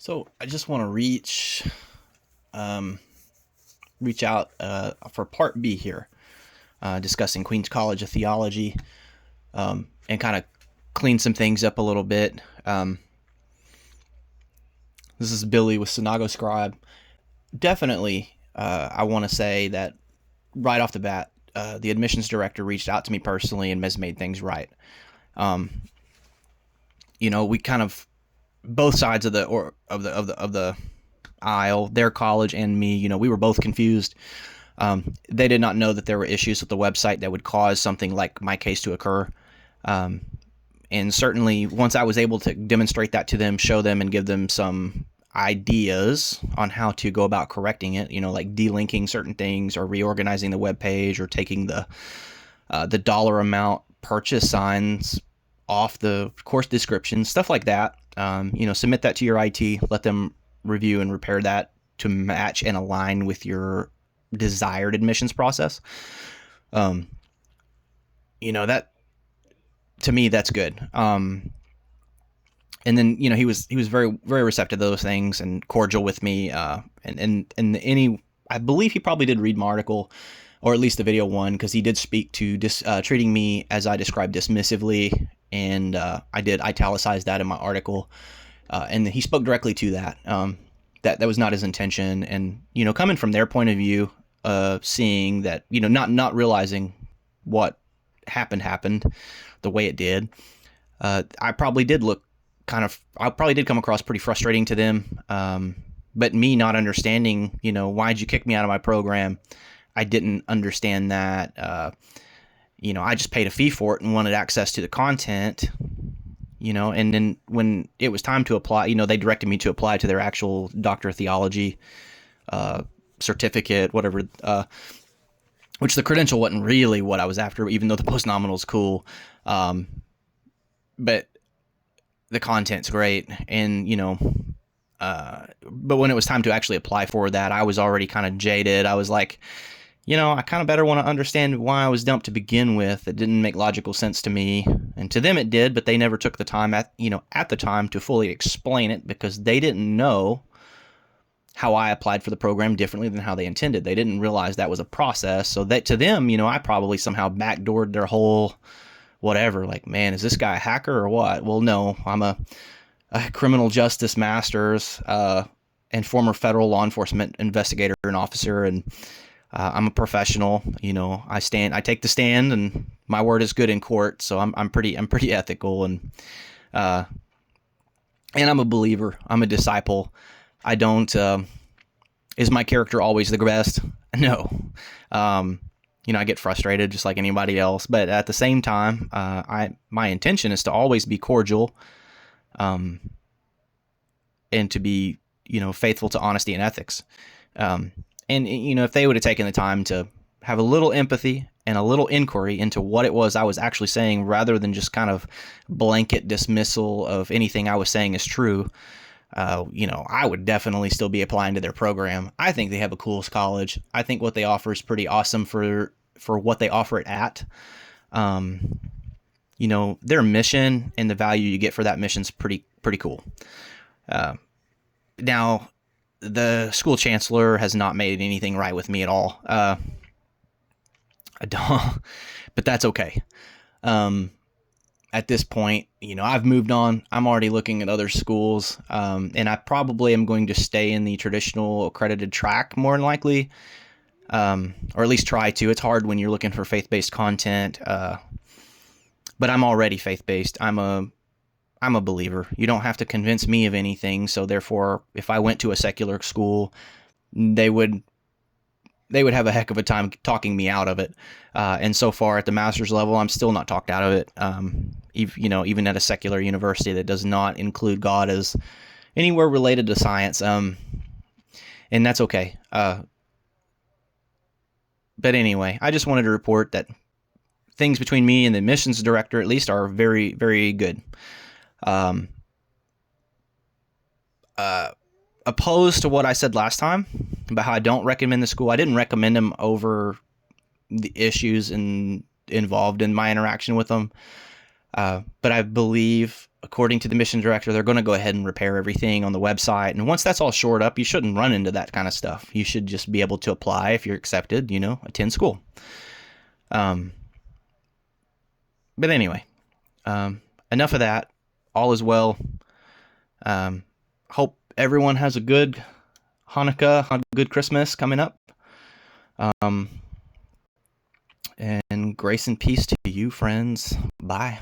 So I just want to reach out for part B here, discussing Queens College of Theology, and kind of clean some things up a little bit. This is Billy with Synago Scribe. Definitely, I want to say that right off the bat, the admissions director reached out to me personally and has made things right. We kind of both sides of the aisle, their college and me. We were both confused. They did not know that there were issues with the website that would cause something like my case to occur. And certainly, once I was able to demonstrate that to them, show them, and give them some ideas on how to go about correcting it, like delinking certain things or reorganizing the web page or taking the dollar amount purchase signs off the course description, stuff like that. Submit that to your IT, let them review and repair that to match and align with your desired admissions process. That to me, that's good. And then, he was very, very receptive to those things and cordial with me. I believe he probably did read my article, or at least the video one, because he did speak to treating me as I described dismissively. And I did italicize that in my article. And he spoke directly to that. That was not his intention. And, coming from their point of view, seeing that, not realizing what happened the way it did, I probably did come across pretty frustrating to them. But me not understanding, why'd you kick me out of my program? I didn't understand that. I just paid a fee for it and wanted access to the content, and then when it was time to apply, they directed me to apply to their actual Doctor of Theology certificate, whatever, which the credential wasn't really what I was after, even though the post-nominal is cool. But the content's great. And, but when it was time to actually apply for that, I was already kind of jaded. I was like, I kind of better want to understand why I was dumped to begin with. It didn't make logical sense to me, and to them it did, but they never took the time at the time to fully explain it, because they didn't know how I applied for the program differently than how they intended. They didn't realize that was a process. So that to them, I probably somehow backdoored their whole whatever. Like, man, is this guy a hacker or what? Well, no, I'm a criminal justice master's and former federal law enforcement investigator and officer, and I'm a professional. I take the stand, and my word is good in court. So I'm pretty ethical, and I'm a believer. I'm a disciple. I don't. Is my character always the best? No. I get frustrated just like anybody else. But at the same time, my intention is to always be cordial, and to be faithful to honesty and ethics. And, if they would have taken the time to have a little empathy and a little inquiry into what it was I was actually saying, rather than just kind of blanket dismissal of anything I was saying is true, I would definitely still be applying to their program. I think they have a cool college. I think what they offer is pretty awesome for what they offer it at. Their mission and the value you get for that mission is pretty cool. Now, the school chancellor has not made anything right with me at all. I don't, but that's okay. At this point, I've moved on. I'm already looking at other schools, and I probably am going to stay in the traditional accredited track more than likely, or at least try to. It's hard when you're looking for faith-based content, but I'm already faith-based. I'm a believer. You don't have to convince me of anything. So therefore, if I went to a secular school, they would have a heck of a time talking me out of it. And so far at the master's level, I'm still not talked out of it. Even at a secular university that does not include God as anywhere related to science. And that's okay. But anyway, I just wanted to report that things between me and the admissions director, at least, are very, very good. Opposed to what I said last time about how I don't recommend the school. I didn't recommend them over the issues involved in my interaction with them. But I believe according to the mission director, they're going to go ahead and repair everything on the website. And once that's all shored up, you shouldn't run into that kind of stuff. You should just be able to apply if you're accepted, attend school. But anyway, enough of that. All is well. Hope everyone has a good Hanukkah, a good Christmas coming up. And grace and peace to you, friends. Bye.